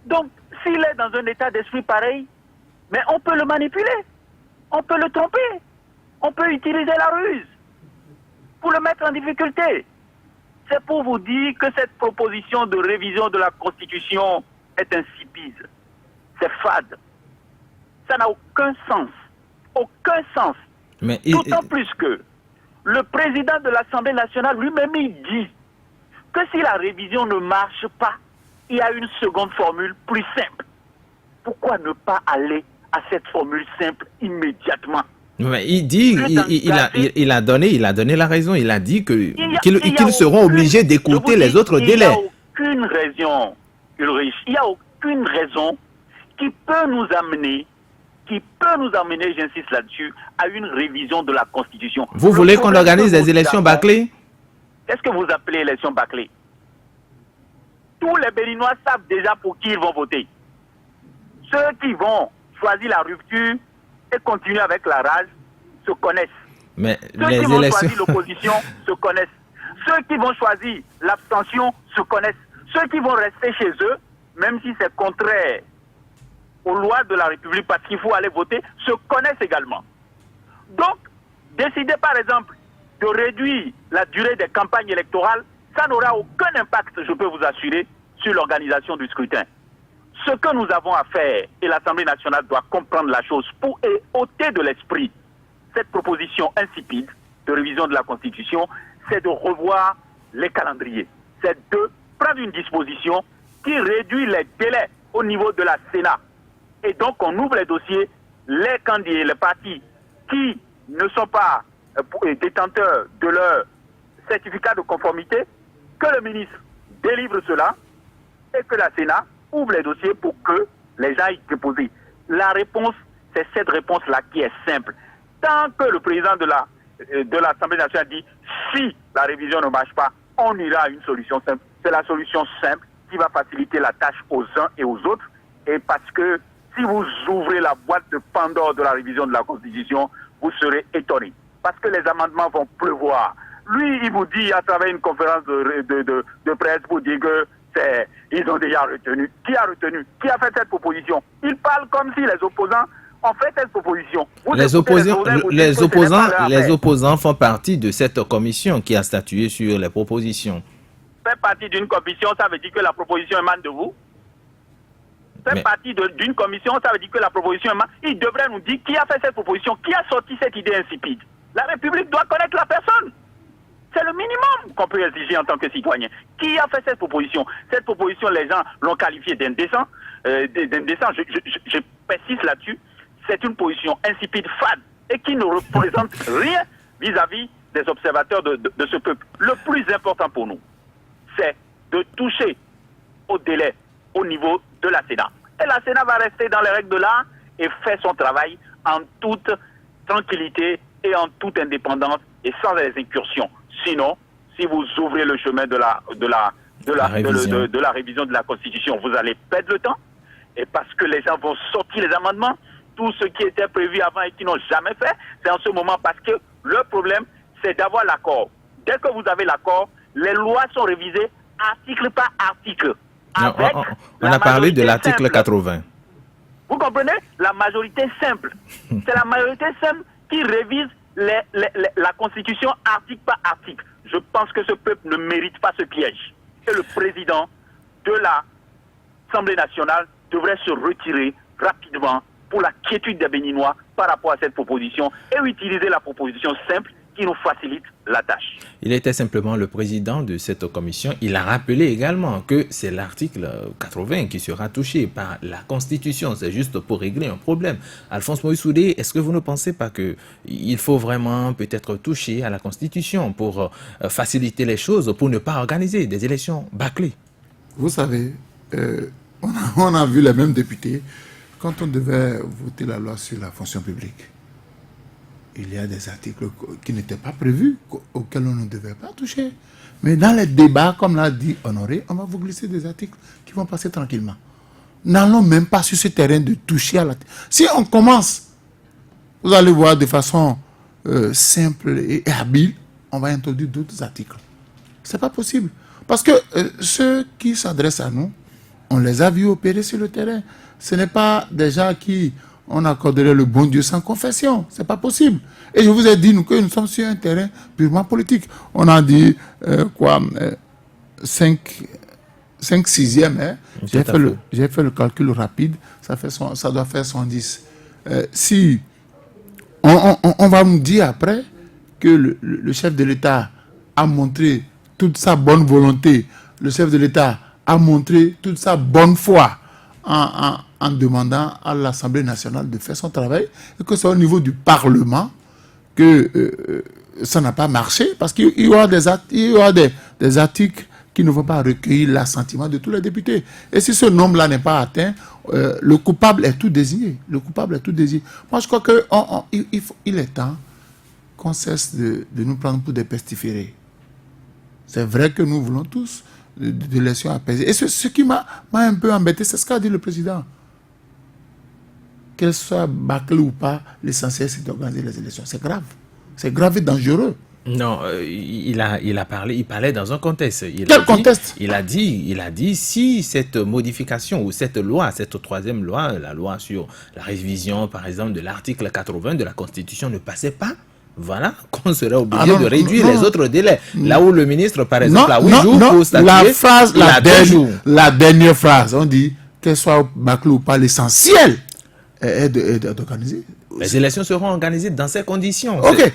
Donc, s'il est dans un état d'esprit pareil, mais on peut le manipuler, on peut le tromper, on peut utiliser la ruse pour le mettre en difficulté. C'est pour vous dire que cette proposition de révision de la Constitution est insipide. C'est fade. Ça n'a aucun sens. Aucun sens. Mais D'autant plus que le président de l'Assemblée nationale lui-même, il dit que si la révision ne marche pas, il y a une seconde formule plus simple. Pourquoi ne pas aller à cette formule simple immédiatement? mais il dit, il a donné la raison. Il a dit qu'ils seront obligés d'écouter les autres délais. Il n'y a aucune raison, Ulrich, il n'y a aucune raison qui peut nous amener, j'insiste là-dessus, à une révision de la Constitution. Vous Le voulez qu'on problème organise que des nous élections avons- bâclées? Qu'est-ce que vous appelez élection bâclée? Tous les Béninois savent déjà pour qui ils vont voter. Ceux qui vont choisir la rupture et continuer avec la rage se connaissent. Mais Ceux les qui vont élections... choisir l'opposition se connaissent. Ceux qui vont choisir l'abstention se connaissent. Ceux qui vont rester chez eux, même si c'est contraire aux lois de la République, parce qu'il faut aller voter, se connaissent également. Donc, décider par exemple de réduire la durée des campagnes électorales, ça n'aura aucun impact, je peux vous assurer, sur l'organisation du scrutin. Ce que nous avons à faire, et l'Assemblée nationale doit comprendre la chose, pour ôter de l'esprit cette proposition insipide de révision de la Constitution, c'est de revoir les calendriers. C'est de prendre une disposition qui réduit les délais au niveau de la Sénat. Et donc on ouvre les dossiers, les candidats, les partis qui ne sont pas détenteurs de leur certificat de conformité, que le ministre délivre cela et que la Sénat ouvre les dossiers pour que les gens aillent déposer. La réponse, c'est cette réponse-là qui est simple. Tant que le président de l'Assemblée nationale dit si la révision ne marche pas, on ira à une solution simple. C'est la solution simple qui va faciliter la tâche aux uns et aux autres. Et parce que si vous ouvrez la boîte de Pandore de la révision de la Constitution, vous serez étonnés. Parce que les amendements vont pleuvoir. Lui, il vous dit à travers une conférence de presse pour dire que ils ont déjà retenu. Qui a retenu? Qui a fait cette proposition? Il parle comme si les opposants ont fait cette proposition. Les opposants font partie de cette commission qui a statué sur les propositions. Faire partie d'une commission, ça veut dire que la proposition émane de vous? Faire partie d'une commission, ça veut dire que la proposition émane... Il devrait nous dire qui a fait cette proposition, qui a sorti cette idée insipide. La République doit connaître la personne. C'est C'est le minimum qu'on peut exiger en tant que citoyen. Qui a fait cette proposition? Cette proposition, les gens l'ont qualifiée d'indécent. Je persiste là-dessus. C'est une position insipide, fade, et qui ne représente rien vis-à-vis des observateurs de ce peuple. Le plus important pour nous, c'est de toucher au délai au niveau de la Sénat. Et la Sénat va rester dans les règles de l'art et faire son travail en toute tranquillité et en toute indépendance et sans les incursions. Sinon, si vous ouvrez le chemin de la révision de la Constitution, vous allez perdre le temps. Et parce que les gens vont sortir les amendements, tout ce qui était prévu avant et qui n'ont jamais fait, c'est en ce moment parce que le problème, c'est d'avoir l'accord. Dès que vous avez l'accord, les lois sont révisées article par article. On a parlé de l'article 80. Vous comprenez? La majorité simple. C'est la majorité simple qui révise la Constitution article par article. Je pense que ce peuple ne mérite pas ce piège. Et le président de l'Assemblée nationale devrait se retirer rapidement pour la quiétude des Béninois par rapport à cette proposition et utiliser la proposition simple qui nous facilite la tâche. Il était simplement le président de cette commission. Il a rappelé également que c'est l'article 80 qui sera touché par la Constitution. C'est juste pour régler un problème. Alphonse Moïse Soudé, est-ce que vous ne pensez pas qu'il faut vraiment peut-être toucher à la Constitution pour faciliter les choses, pour ne pas organiser des élections bâclées? Vous savez, on a vu les mêmes députés quand on devait voter la loi sur la fonction publique. Il y a des articles qui n'étaient pas prévus, auxquels on ne devait pas toucher. Mais dans les débats, comme l'a dit Honoré, on va vous glisser des articles qui vont passer tranquillement. N'allons même pas sur ce terrain de toucher à la... Si on commence, vous allez voir de façon simple et habile, on va introduire d'autres articles. Ce n'est pas possible. Parce que ceux qui s'adressent à nous, on les a vus opérer sur le terrain. Ce n'est pas des gens qui... on accorderait le bon Dieu sans confession. Ce n'est pas possible. Et je vous ai dit que nous sommes sur un terrain purement politique. On a dit 5/6e. Hein? J'ai fait le calcul rapide. Ça doit faire 110. Si on va me dire après que le chef de l'État a montré toute sa bonne volonté, le chef de l'État a montré toute sa bonne foi en demandant à l'Assemblée nationale de faire son travail, et que c'est au niveau du Parlement que ça n'a pas marché, parce qu'il y aura des articles qui ne vont pas recueillir l'assentiment de tous les députés. Et si ce nombre-là n'est pas atteint, le coupable est tout désigné. Le coupable est tout désigné. Moi, je crois qu'il est temps qu'on cesse de nous prendre pour des pestiférés. C'est vrai que nous voulons tous de l'élection apaisée. Et ce qui m'a un peu embêté, c'est ce qu'a dit le président. Qu'elle soit bâclée ou pas, l'essentiel c'est d'organiser les élections. C'est grave. C'est grave et dangereux. Non, il parlait dans un contexte. Quel contexte? Il a dit si cette modification ou cette loi, cette troisième loi, la loi sur la révision par exemple de l'article 80 de la Constitution ne passait pas, voilà, qu'on serait obligé de réduire les autres délais. Là où le ministre, par exemple, a 8 jours pour statuer, la dernière phrase, on dit qu'elle soit bâclée ou pas, l'essentiel est d'organiser. Les élections seront organisées dans ces conditions. Ok.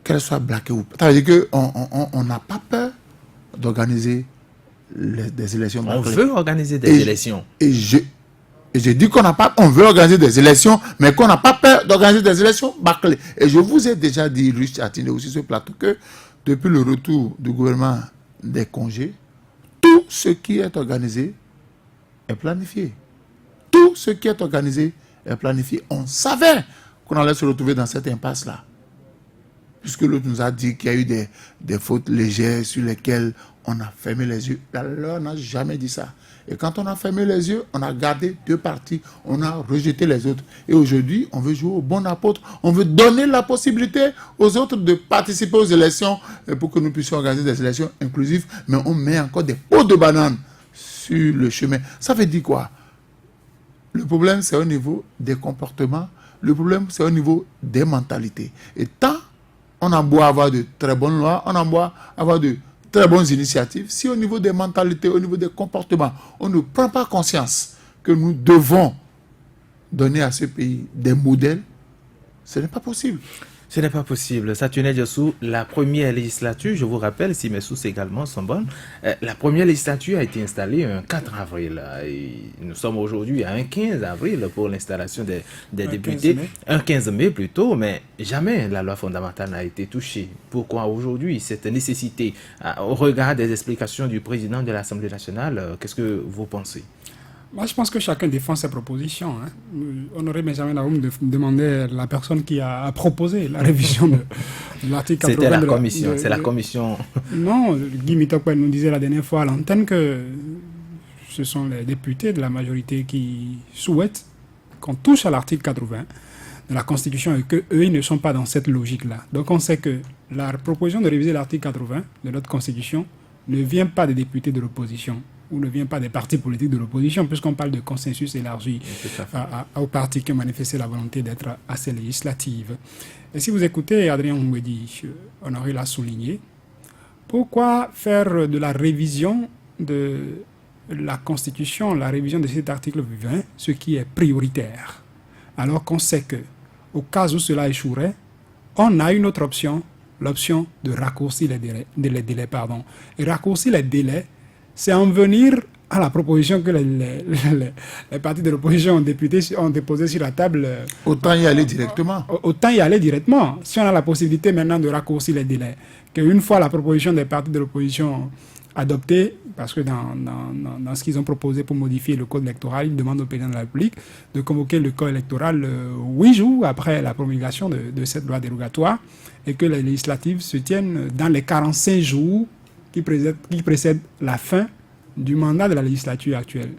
Qu'elle soit bâclée ou pas. Ça veut dire qu'on n'a pas peur d'organiser des élections bâclées. On veut organiser des élections. Et j'ai dit on veut organiser des élections, mais qu'on n'a pas peur d'organiser des élections bâclées. Et je vous ai déjà dit, Rich Atine, aussi sur ce plateau, que depuis le retour du gouvernement des congés, tout ce qui est organisé est planifié. Tout ce qui est organisé est planifié. On savait qu'on allait se retrouver dans cette impasse-là. Puisque l'autre nous a dit qu'il y a eu des fautes légères sur lesquelles on a fermé les yeux. La loi n'a jamais dit ça. Et quand on a fermé les yeux, on a gardé deux parties, on a rejeté les autres. Et aujourd'hui, on veut jouer au bon apôtre, on veut donner la possibilité aux autres de participer aux élections pour que nous puissions organiser des élections inclusives, mais on met encore des pots de banane sur le chemin. Ça veut dire quoi? Le problème, c'est au niveau des comportements, le problème, c'est au niveau des mentalités. Et tant on a beau avoir de très bonnes lois, on a beau avoir de très bonnes initiatives, si au niveau des mentalités, au niveau des comportements, on ne prend pas conscience que nous devons donner à ce pays des modèles, ce n'est pas possible. Ce n'est pas possible. Saturne Diassou, la première législature, je vous rappelle, si mes sources également sont bonnes, la première législature a été installée un 4 avril. Et nous sommes aujourd'hui à un 15 avril pour l'installation des députés. 15 mai. Un 15 mai plutôt, mais jamais la loi fondamentale n'a été touchée. Pourquoi aujourd'hui cette nécessité, au regard des explications du président de l'Assemblée nationale, qu'est-ce que vous pensez? Moi, je pense que chacun défend ses propositions. Hein. Honoré Benjamin Naoum demandait la personne qui a proposé la révision de l'article 80. C'était la commission, c'est la commission. Non, Guy Mitokwe nous disait la dernière fois à l'antenne que ce sont les députés de la majorité qui souhaitent qu'on touche à l'article 80 de la Constitution et qu'eux, ils ne sont pas dans cette logique-là. Donc on sait que la proposition de réviser l'article 80 de notre Constitution ne vient pas des députés de l'opposition ou ne vient pas des partis politiques de l'opposition, puisqu'on parle de consensus élargi aux partis qui ont manifesté la volonté d'être assez législative. Et si vous écoutez Adrien Ngwedi, Honoré l'a souligné, pourquoi faire de la révision de la Constitution, la révision de cet article 20, ce qui est prioritaire, alors qu'on sait que, au cas où cela échouerait, on a une autre option, l'option de raccourcir les délais. Et raccourcir les délais, c'est en venir à la proposition que les partis de l'opposition ont déposée sur la table. Autant y aller directement. Autant y aller directement. Si on a la possibilité maintenant de raccourcir les délais, qu'une fois la proposition des partis de l'opposition adoptée, parce que dans ce qu'ils ont proposé pour modifier le code électoral, ils demandent au président de la République de convoquer le code électoral 8 jours après la promulgation de cette loi dérogatoire et que les législatives se tiennent dans les 45 jours qui précède la fin du mandat de la législature actuelle.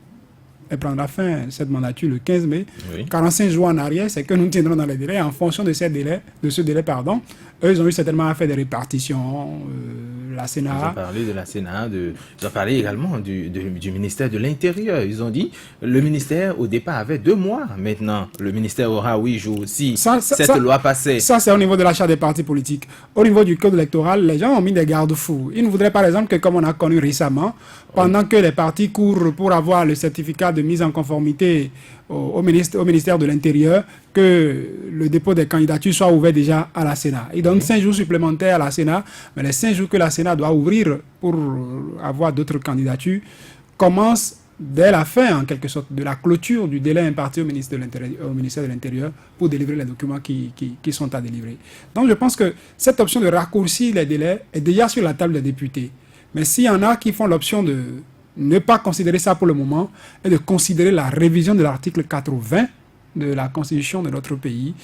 Elle prendra fin, cette mandature, le 15 mai. Oui. 45 jours en arrière, c'est que nous tiendrons dans les délais. En fonction de ce délai, eux, ils ont eu certainement à faire des répartitions. La Sénat... Ils ont parlé de la Sénat, ils ont parlé également du ministère de l'Intérieur. Ils ont dit, le ministère, au départ, avait 2 mois. Maintenant, le ministère aura 8 jours. Si cette loi passait... Ça, c'est au niveau de l'achat des partis politiques. Au niveau du code électoral, les gens ont mis des garde-fous. Ils ne voudraient, par exemple, que, comme on a connu récemment, pendant que les partis courent pour avoir le certificat de mise en conformité au ministère de l'Intérieur, que le dépôt des candidatures soit ouvert déjà à la Sénat. Ils donnent 5 jours supplémentaires à la Sénat, mais les 5 jours que la Sénat doit ouvrir pour avoir d'autres candidatures commencent dès la fin, en quelque sorte, de la clôture du délai imparti au ministère de l'Intérieur pour délivrer les documents qui sont à délivrer. Donc je pense que cette option de raccourcir les délais est déjà sur la table des députés. Mais s'il y en a qui font l'option de ne pas considérer ça pour le moment et de considérer la révision de l'article 80 de la Constitution de notre pays,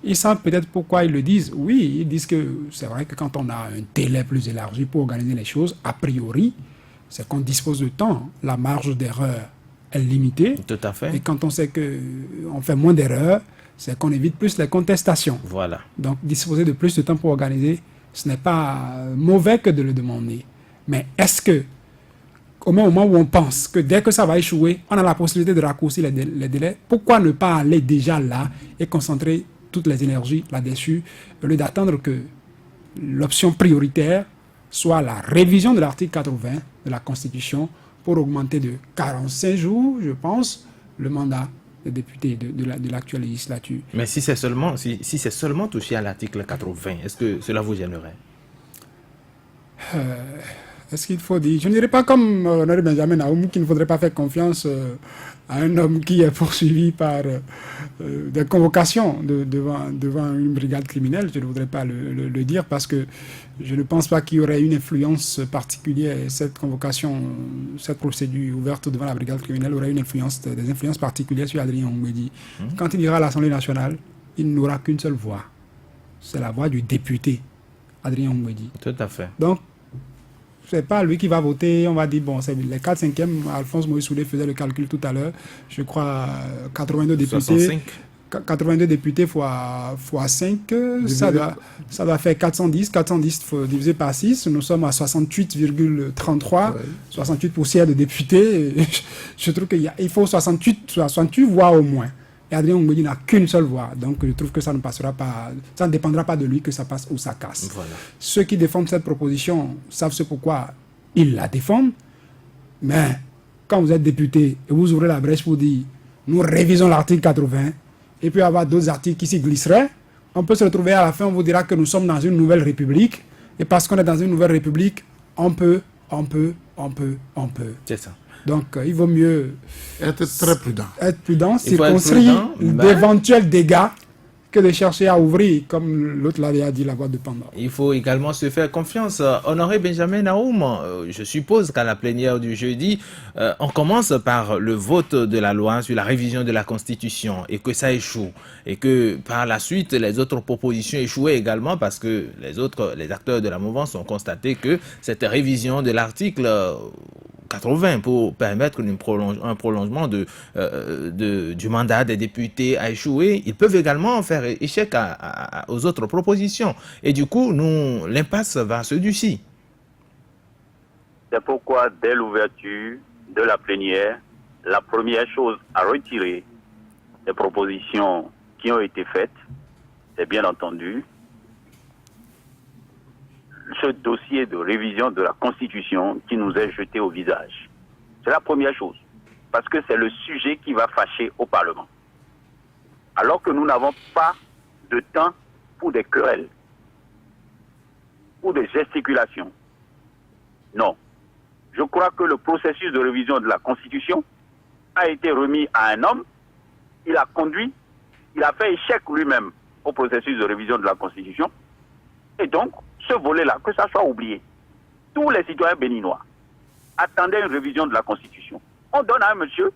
ils savent peut-être pourquoi ils le disent. Oui, ils disent que c'est vrai que quand on a un délai plus élargi pour organiser les choses, a priori, c'est qu'on dispose de temps. La marge d'erreur est limitée. Tout à fait. Et quand on sait qu'on fait moins d'erreurs, c'est qu'on évite plus les contestations. Voilà. Donc, disposer de plus de temps pour organiser, ce n'est pas mauvais que de le demander. Mais est-ce que, au moment où on pense que dès que ça va échouer, on a la possibilité de raccourcir les délais, pourquoi ne pas aller déjà là et concentrer toutes les énergies là-dessus, au lieu d'attendre que l'option prioritaire soit la révision de l'article 80 de la Constitution pour augmenter de 45 jours, je pense, le mandat des députés de l'actuelle législature. Mais si c'est seulement touché à l'article 80, est-ce que cela vous gênerait? Est-ce qu'il faut dire... Je ne dirais pas comme Honoré Benjamin Naoum qu'il ne faudrait pas faire confiance à un homme qui est poursuivi par des convocations devant une brigade criminelle. Je ne voudrais pas le dire parce que je ne pense pas qu'il y aurait une influence particulière. Cette convocation, cette procédure ouverte devant la brigade criminelle aurait des influences particulières sur Adrien Ngwedi. Quand il ira à l'Assemblée nationale, il n'aura qu'une seule voix. C'est la voix du député, Adrien Ngwedi. Tout à fait. Donc, c'est pas lui qui va voter, on va dire, bon, c'est les 4/5e, Alphonse Moïse Soulé faisait le calcul tout à l'heure, je crois 82 députés. 65. 82 députés fois 5, ça doit faire 410. 410 divisé par 6, nous sommes à 68,33, 68 poussières de députés. Je trouve qu'il faut 68 voix au moins. Et Adrien Ngwedi n'a qu'une seule voix. Donc je trouve que ça ne passera pas, ça ne dépendra pas de lui que ça passe ou ça casse. Voilà. Ceux qui défendent cette proposition savent ce pourquoi ils la défendent. Mais quand vous êtes député et vous ouvrez la brèche pour dire nous révisons l'article 80 et puis avoir d'autres articles qui s'y glisseraient, on peut se retrouver à la fin, on vous dira que nous sommes dans une nouvelle république. Et parce qu'on est dans une nouvelle république, on peut. C'est ça. Donc, il vaut mieux Être très prudent. être prudent, Il faut être circonscrire prudent, d'éventuels dégâts que de chercher à ouvrir, comme l'autre l'avait dit, la boîte de Pandore. Il faut également se faire confiance. Honoré Benjamin Naoum, je suppose qu'à la plénière du jeudi, on commence par le vote de la loi sur la révision de la Constitution et que ça échoue. Et que par la suite, les autres propositions échouaient également parce que les acteurs de la mouvance ont constaté que cette révision de l'article 80 pour permettre un prolongement du mandat des députés a échoué. Ils peuvent également faire échec aux autres propositions. Et du coup, l'impasse va se durcir. C'est pourquoi, dès l'ouverture de la plénière, la première chose à retirer des propositions qui ont été faites, c'est bien entendu ce dossier de révision de la Constitution qui nous est jeté au visage. C'est la première chose, parce que c'est le sujet qui va fâcher au Parlement. Alors que nous n'avons pas de temps pour des querelles, pour des gesticulations. Non. Je crois que le processus de révision de la Constitution a été remis à un homme, il a conduit, il a fait échec lui-même au processus de révision de la Constitution, et donc, ce volet-là, que ça soit oublié. Tous les citoyens béninois attendaient une révision de la Constitution. On donne à un monsieur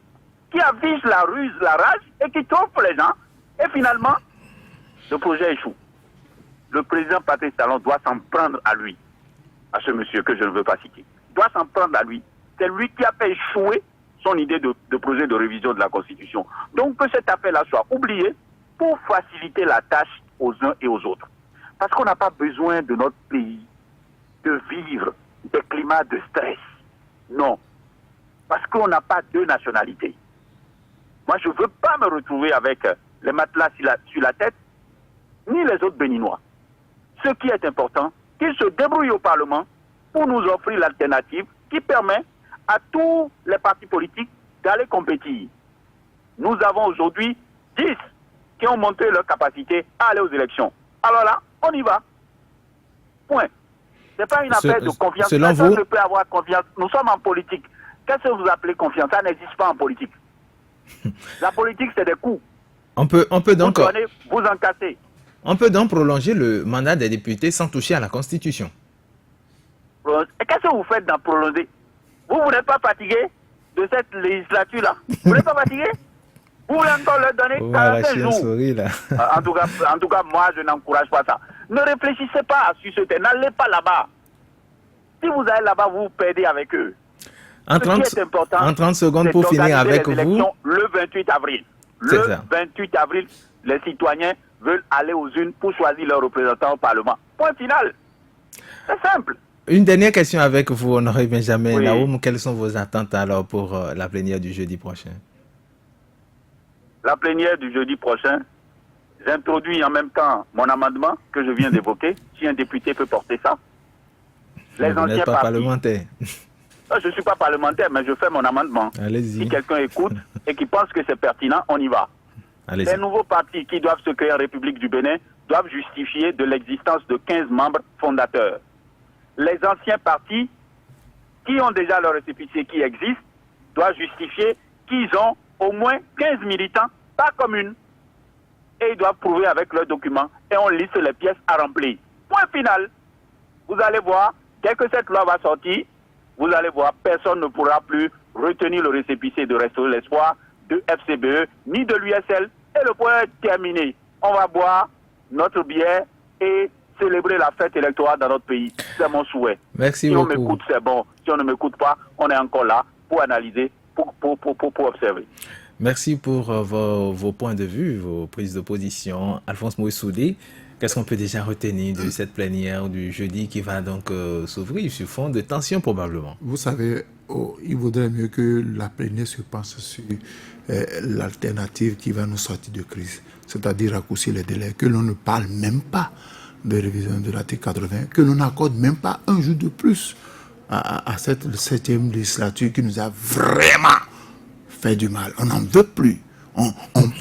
qui avise la ruse, la rage et qui trompe les gens. Et finalement, le projet échoue. Le président Patrice Talon doit s'en prendre à lui, à ce monsieur que je ne veux pas citer. Doit s'en prendre à lui. C'est lui qui a fait échouer son idée de projet de révision de la Constitution. Donc que cette affaire-là soit oubliée pour faciliter la tâche aux uns et aux autres. Parce qu'on n'a pas besoin de notre pays de vivre des climats de stress. Non. Parce qu'on n'a pas deux nationalités. Moi, je ne veux pas me retrouver avec les matelas sur la tête, ni les autres Béninois. Ce qui est important, qu'ils se débrouillent au Parlement pour nous offrir l'alternative qui permet à tous les partis politiques d'aller compétir. Nous avons aujourd'hui 10 qui ont montré leur capacité à aller aux élections. Alors là, on y va. Point. Ce n'est pas une affaire de confiance. Personne ne peut avoir confiance. Nous sommes en politique. Qu'est-ce que vous appelez confiance? Ça n'existe pas en politique. La politique, c'est des coups. On peut donc... Vous donnez, vous encassez. On peut donc prolonger le mandat des députés sans toucher à la Constitution. Et qu'est-ce que vous faites dans prolonger? Vous n'êtes pas fatigué de cette législature-là? Vous n'êtes pas fatigué? Vous voulez encore leur donner 45 jours. Souris, là. En tout cas, moi, je n'encourage pas ça. Ne réfléchissez pas sur ce thème. N'allez pas là-bas. Si vous allez là-bas, vous perdez avec eux. En 30 secondes pour finir avec vous. Le 28 avril. Le 28 avril, les citoyens veulent aller aux urnes pour choisir leurs représentants au Parlement. Point final. C'est simple. Une dernière question avec vous, Honoré Benjamin Naoum. Quelles sont vos attentes alors pour la plénière du jeudi prochain? La plénière du jeudi prochain, j'introduis en même temps mon amendement que je viens d'évoquer. Si un député peut porter ça. Les vous n'êtes pas parlementaire. Je ne suis pas parlementaire, mais je fais mon amendement. Allez-y. Si quelqu'un écoute et qui pense que c'est pertinent, on y va. Les nouveaux partis qui doivent se créer en République du Bénin doivent justifier de l'existence de 15 membres fondateurs. Les anciens partis qui ont déjà leur récépissé qui existe doivent justifier qu'ils ont au moins 15 militants par commune. Et ils doivent prouver avec leurs documents et on liste les pièces à remplir. Point final. Vous allez voir, dès que cette loi va sortir, vous allez voir, personne ne pourra plus retenir le récépissé de Restaurer l'Espoir, de FCBE, ni de l'USL. Et le point est terminé. On va boire notre bière et célébrer la fête électorale dans notre pays. C'est mon souhait. Merci beaucoup. Si on m'écoute, c'est bon. Si on ne m'écoute pas, on est encore là pour analyser, pour observer. Merci pour vos points de vue, vos prises de position. Alphonse Moïsouli, qu'est-ce qu'on peut déjà retenir de cette plénière du jeudi qui va donc s'ouvrir sur fond de tension probablement? Vous savez, il vaudrait mieux que la plénière se pense sur l'alternative qui va nous sortir de crise, c'est-à-dire raccourcir les délais, que l'on ne parle même pas de révision de l'article 80, que l'on n'accorde même pas un jour de plus à cette 7e législature qui nous a vraiment fait du mal. On n'en veut plus. On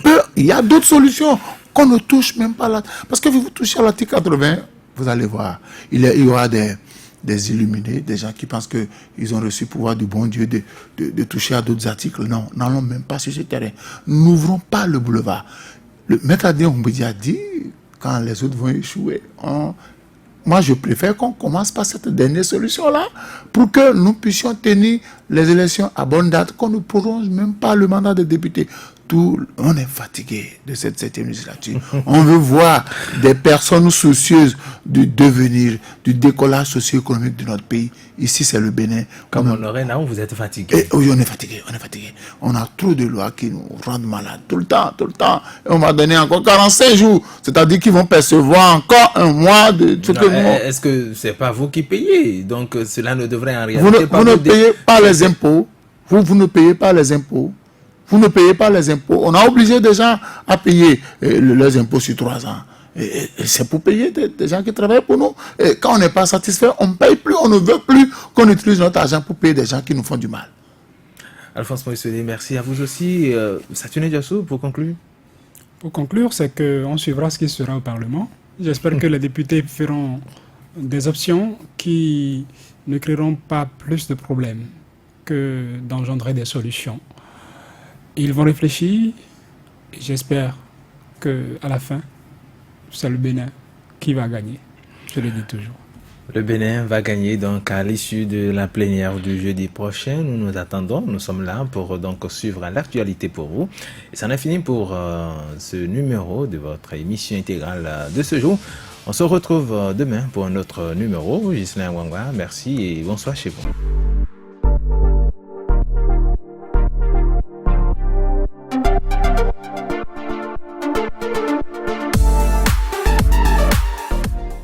peut, il y a d'autres solutions qu'on ne touche même pas là. Parce que vous touchez à l'article 80, vous allez voir, il y aura des illuminés, des gens qui pensent qu'ils ont reçu le pouvoir du bon Dieu de toucher à d'autres articles. Non, n'allons même pas sur ce terrain. N'ouvrons pas le boulevard. Le maître Adrien Oumbédi a dit, quand les autres vont échouer, moi je préfère qu'on commence par cette dernière solution-là pour que nous puissions tenir les élections à bonne date, qu'on ne prolonge même pas le mandat de député. On est fatigué de cette 7e législature. On veut voir des personnes soucieuses du devenir, du décollage socio-économique de notre pays. Ici, c'est le Bénin. Comme Honoré Naoum, vous êtes fatigué. Oui, on est fatigué. On a trop de lois qui nous rendent malades tout le temps. Et on va donner encore 45 jours. C'est-à-dire qu'ils vont percevoir encore un mois de ce que nous... Est-ce que c'est pas vous qui payez? Donc cela ne devrait en réalité pas... Vous ne payez pas les impôts. Vous ne payez pas les impôts. Vous ne payez pas les impôts. On a obligé des gens à payer leurs impôts sur 3 ans. Et c'est pour payer des gens qui travaillent pour nous. Et quand on n'est pas satisfait, on ne paye plus, on ne veut plus qu'on utilise notre argent pour payer des gens qui nous font du mal. Alphonse Moïse, merci à vous aussi. Saturne Diassou, pour conclure. Pour conclure, c'est qu'on suivra ce qui sera au Parlement. J'espère que les députés feront des options qui ne créeront pas plus de problèmes que d'engendrer des solutions. Ils vont réfléchir et j'espère qu'à la fin, c'est le Bénin qui va gagner. Je le dis toujours. Le Bénin va gagner donc à l'issue de la plénière du jeudi prochain. Nous nous attendons. Nous sommes là pour donc suivre l'actualité pour vous. Et c'en est fini pour ce numéro de votre émission intégrale de ce jour. On se retrouve demain pour un autre numéro. Ghislain Wangwa, merci et bonsoir chez vous.